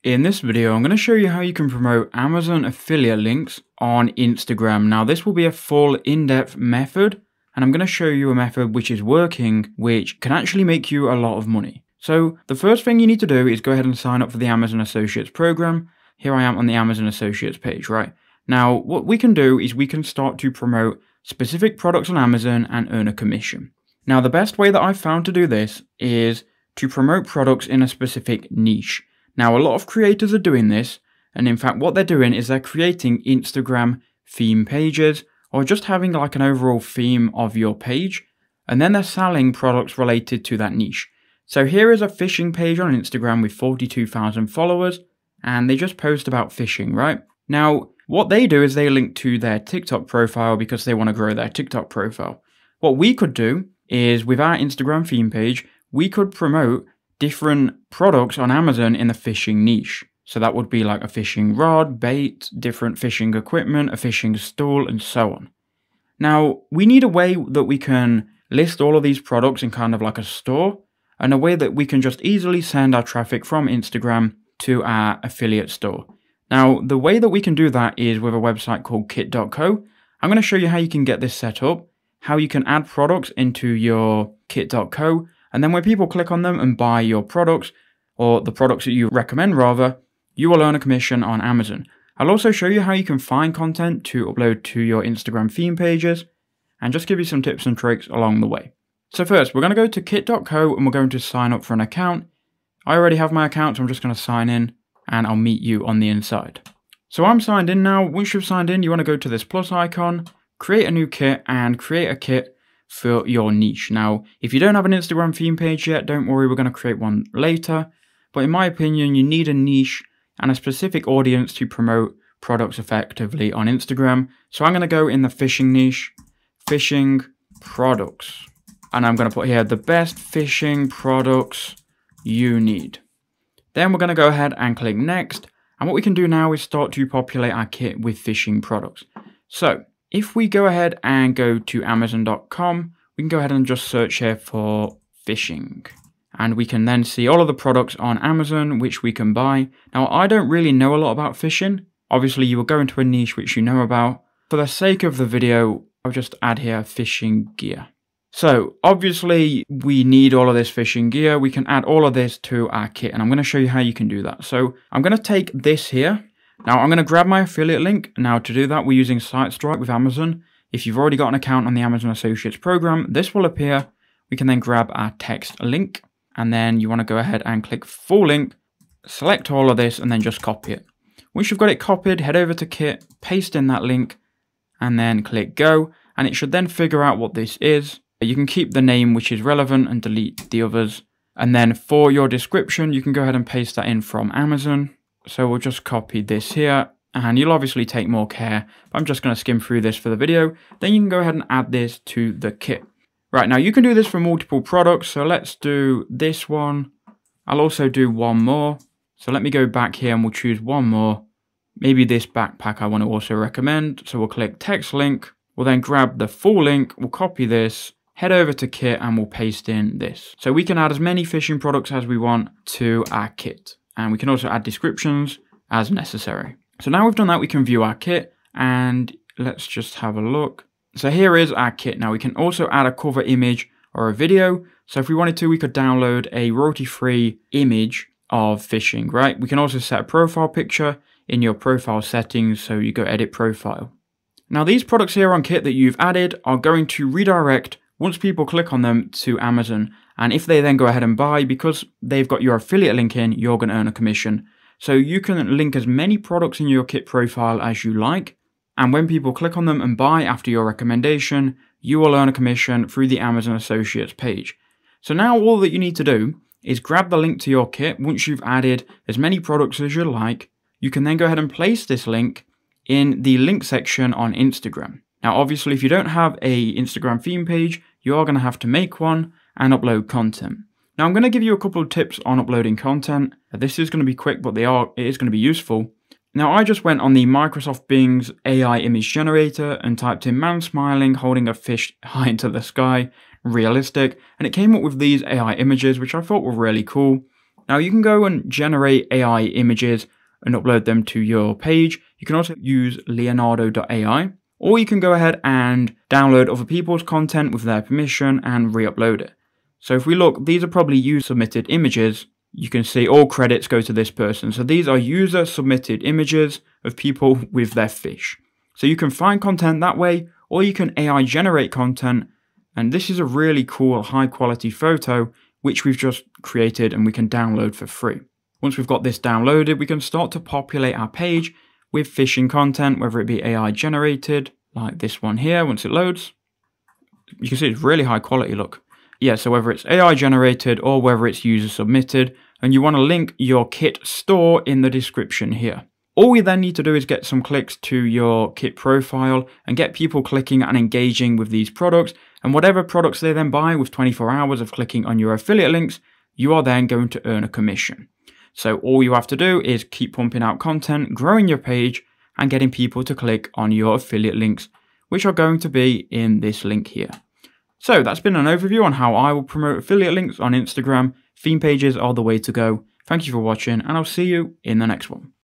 In this video, I'm going to show you how you can promote Amazon affiliate links on Instagram. Now, this will be a full in-depth method, and I'm going to show you a method which is working, which can actually make you a lot of money. So the first thing you need to do is go ahead and sign up for the Amazon Associates program. Here I am on the Amazon Associates page, right? Now, what we can do is we can start to promote specific products on Amazon and earn a commission. Now, the best way that I've found to do this is to promote products in a specific niche. Now, a lot of creators are doing this, and in fact what they're doing is they're creating Instagram theme pages, or just having like an overall theme of your page, and then they're selling products related to that niche. So here is a fishing page on Instagram with 42,000 followers, and they just post about fishing, right? Now, what they do is they link to their TikTok profile because they want to grow their TikTok profile. What we could do is with our Instagram theme page, we could promote different products on Amazon in the fishing niche. So that would be like a fishing rod, bait, different fishing equipment, a fishing stool, and so on. Now, we need a way that we can list all of these products in kind of like a store, and a way that we can just easily send our traffic from Instagram to our affiliate store. Now, the way that we can do that is with a website called kit.co. I'm going to show you how you can get this set up, how you can add products into your kit.co, and then when people click on them and buy your products, or the products that you recommend rather, you will earn a commission on Amazon. I'll also show you how you can find content to upload to your Instagram theme pages, and just give you some tips and tricks along the way. So first, we're going to go to kit.co and we're going to sign up for an account. I already have my account, so I'm just going to sign in, and I'll meet you on the inside. So I'm signed in now. Once you've signed in, you want to go to this plus icon, create a new kit, and create a kit for your niche. Now, if you don't have an Instagram theme page yet, don't worry, we're going to create one later. But in my opinion, you need a niche and a specific audience to promote products effectively on Instagram. So I'm going to go in the fishing niche, fishing products. And I'm going to put here the best fishing products you need. Then we're going to go ahead and click next. And what we can do now is start to populate our kit with fishing products. So if we go ahead and go to Amazon.com, we can go ahead and just search here for fishing. And we can then see all of the products on Amazon which we can buy. Now, I don't really know a lot about fishing. Obviously, you will go into a niche which you know about. For the sake of the video, I'll just add here fishing gear. So obviously, we need all of this fishing gear. We can add all of this to our kit, and I'm going to show you how you can do that. So I'm going to take this here. Now, I'm going to grab my affiliate link. Now, to do that, we're using SiteStripe with Amazon. If you've already got an account on the Amazon Associates program, this will appear. We can then grab our text link, and then you want to go ahead and click full link, select all of this, and then just copy it. Once you've got it copied, head over to Kit, paste in that link, and then click go, and it should then figure out what this is. You can keep the name which is relevant and delete the others. And then for your description, you can go ahead and paste that in from Amazon. So we'll just copy this here, and you'll obviously take more care, but I'm just going to skim through this for the video. Then you can go ahead and add this to the kit. Right, now you can do this for multiple products, so let's do this one. I'll also do one more. So let me go back here and we'll choose one more. Maybe this backpack I want to also recommend. So we'll click text link. We'll then grab the full link, we'll copy this, head over to kit, and we'll paste in this. So we can add as many fishing products as we want to our kit. And we can also add descriptions as necessary. So now we've done that, we can view our kit, and let's just have a look. So here is our kit. Now we can also add a cover image or a video. So if we wanted to, we could download a royalty-free image of fishing, right? We can also set a profile picture in your profile settings. So you go edit profile. Now these products here on kit that you've added are going to redirect once people click on them to Amazon. And if they then go ahead and buy, because they've got your affiliate link in, you're going to earn a commission. So you can link as many products in your kit profile as you like. And when people click on them and buy after your recommendation, you will earn a commission through the Amazon Associates page. So now all that you need to do is grab the link to your kit. Once you've added as many products as you like, you can then go ahead and place this link in the link section on Instagram. Now, obviously, if you don't have a Instagram theme page, you are going to have to make one and upload content. Now, I'm going to give you a couple of tips on uploading content. This is going to be quick, but it is going to be useful. Now, I just went on the Microsoft Bing's AI image generator and typed in man smiling, holding a fish high into the sky, realistic, and it came up with these AI images, which I thought were really cool. Now you can go and generate AI images and upload them to your page. You can also use Leonardo.ai, or you can go ahead and download other people's content with their permission and re-upload it. So if we look, these are probably user submitted images. You can see all credits go to this person. So these are user submitted images of people with their fish. So you can find content that way, or you can AI generate content. And this is a really cool high quality photo, which we've just created and we can download for free. Once we've got this downloaded, we can start to populate our page with fishing content, whether it be AI generated, like this one here. Once it loads, you can see it's really high quality, look. Yeah, so whether it's AI generated or whether it's user submitted, and you want to link your kit store in the description here. All we then need to do is get some clicks to your kit profile and get people clicking and engaging with these products, and whatever products they then buy with 24 hours of clicking on your affiliate links, you are then going to earn a commission. So all you have to do is keep pumping out content, growing your page, and getting people to click on your affiliate links, which are going to be in this link here. So that's been an overview on how I will promote affiliate links on Instagram. Theme pages are the way to go. Thank you for watching, and I'll see you in the next one.